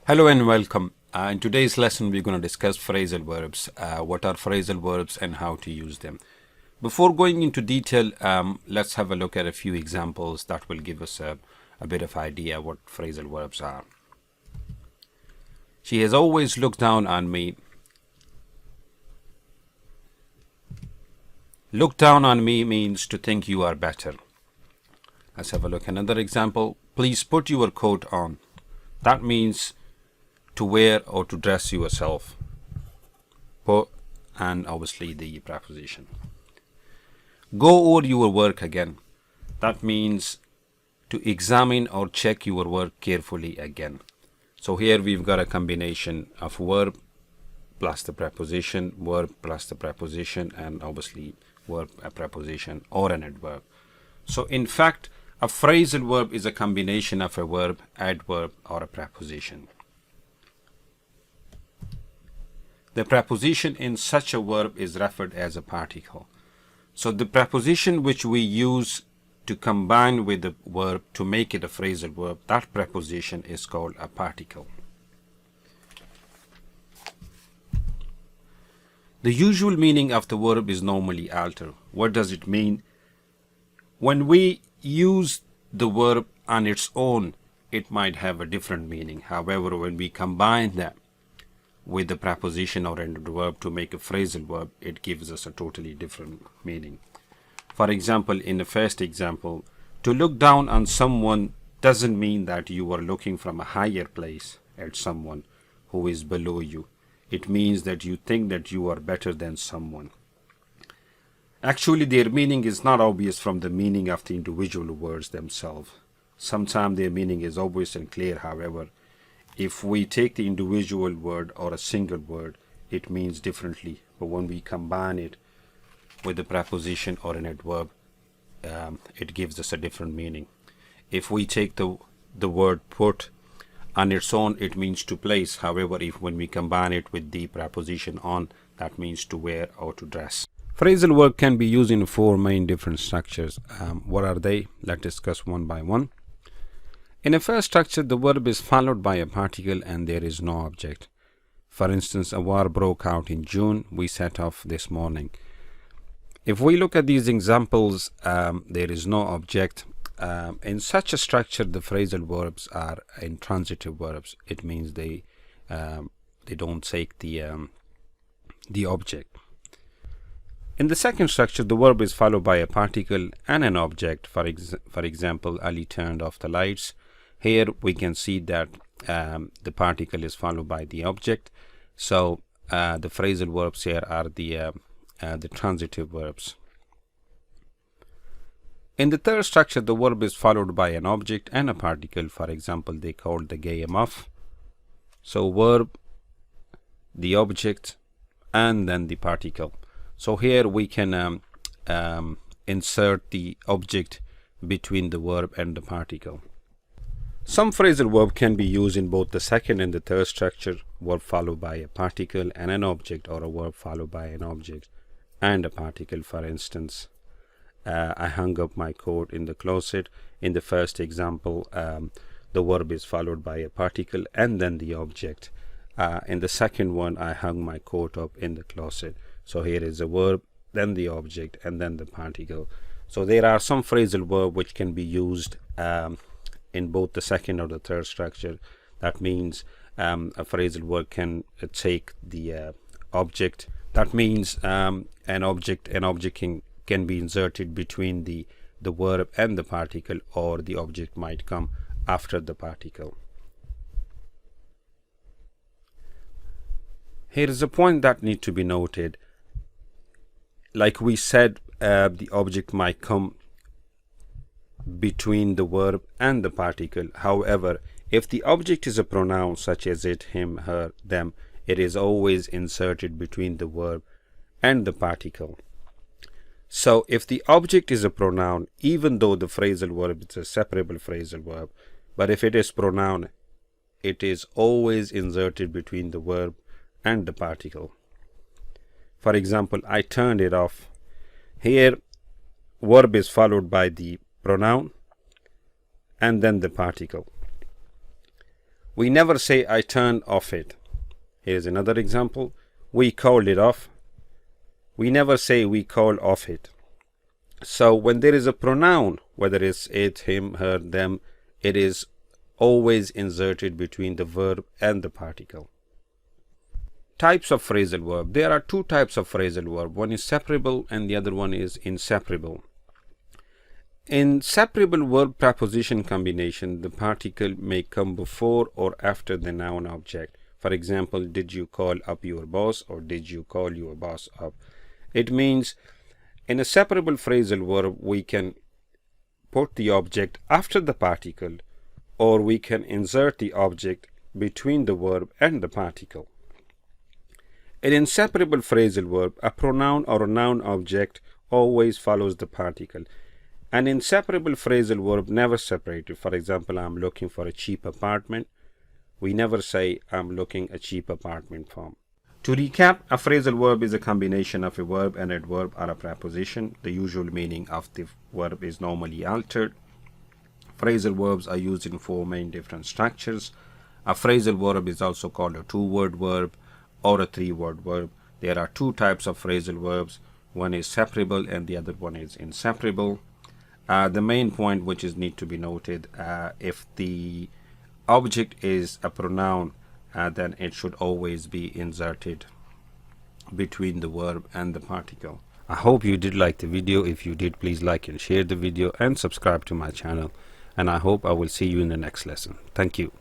Hello and welcome. In today's lesson, we're going to discuss phrasal verbs. What are phrasal verbs and how to use them? Before going into detail, let's have a look at a few examples that will give us a bit of idea what phrasal verbs are. She has always looked down on me. Look down on me means to think you are better. Let's have a look at another example. Please put your coat on. That means to wear or to dress yourself. Put and obviously the preposition. Go over your work again. That means to examine or check your work carefully again. So here we've got a combination of verb plus the preposition, verb plus the preposition, and obviously verb, a preposition, or an adverb. So in fact, a phrasal verb is a combination of a verb, adverb, or a preposition. The preposition in such a verb is referred as a particle. So the preposition which we use to combine with the verb to make it a phrasal verb, that preposition is called a particle. The usual meaning of the verb is normally altered. What does it mean? When we use the verb on its own, it might have a different meaning. However, when we combine that with the preposition or adverb to make a phrasal verb, it gives us a totally different meaning. For example, in the first example, to look down on someone doesn't mean that you are looking from a higher place at someone who is below you. It means that you think that you are better than someone. Actually, their meaning is not obvious from the meaning of the individual words themselves. Sometimes their meaning is obvious and clear. However, if we take the individual word or a single word, it means differently. But when we combine it with the preposition or an adverb, it gives us a different meaning. If we take the word put on its own, it means to place. However, when we combine it with the preposition on, that means to wear or to dress. Phrasal verb can be used in four main different structures. What are they? Let's discuss one by one. In a first structure, the verb is followed by a particle and there is no object. For instance, a war broke out in June. We set off this morning. If we look at these examples, there is no object. In such a structure, the phrasal verbs are intransitive verbs. It means they don't take the object. In the second structure, the verb is followed by a particle and an object. For example, Ali turned off the lights. Here we can see that the particle is followed by the object. So the phrasal verbs here are the transitive verbs. In the third structure, the verb is followed by an object and a particle. For example, they called the game off. So verb, the object, and then the particle. So here we can insert the object between the verb and the particle. Some phrasal verb can be used in both the second and the third structure, verb followed by a particle and an object, or a verb followed by an object and a particle. For instance, I hung up my coat in the closet. In the first example, the verb is followed by a particle and then the object. In the second one, I hung my coat up in the closet. So here is a verb, then the object, and then the particle. So there are some phrasal verb which can be used in both the second or the third structure. That means a phrasal verb can take the object. That means an object can be inserted between the verb and the particle, or the object might come after the particle. Here is a point that needs to be noted. Like we said, the object might come between the verb and the particle. However, if the object is a pronoun such as it, him, her, them, it is always inserted between the verb and the particle. So if the object is a pronoun, even though the phrasal verb is a separable phrasal verb, but if it is pronoun, it is always inserted between the verb and the particle. For example, I turned it off. Here, verb is followed by the pronoun and then the particle. We never say I turned off it. Here's another example. We called it off. We never say we called off it. So when there is a pronoun, whether it's it, him, her, them, it is always inserted between the verb and the particle. Types of phrasal verb. There are two types of phrasal verb. One is separable and the other one is inseparable. In separable verb preposition combination, the particle may come before or after the noun object. For example, did you call up your boss, or did you call your boss up? It means in a separable phrasal verb, we can put the object after the particle, or we can insert the object between the verb and the particle. In inseparable phrasal verb, a pronoun or a noun object always follows the particle. An inseparable phrasal verb never separated. For example, I'm looking for a cheap apartment. We never say I'm looking a cheap apartment from. To recap, a phrasal verb is a combination of a verb, an adverb, or a preposition. The usual meaning of the verb is normally altered. Phrasal verbs are used in four main different structures. A phrasal verb is also called a two-word verb or a three-word verb. There are two types of phrasal verbs. One is separable and the other one is inseparable. The main point which is need to be noted, if the object is a pronoun, then it should always be inserted between the verb and the particle. I hope you did like the video. If you did, please like and share the video and subscribe to my channel. And I hope I will see you in the next lesson. Thank you.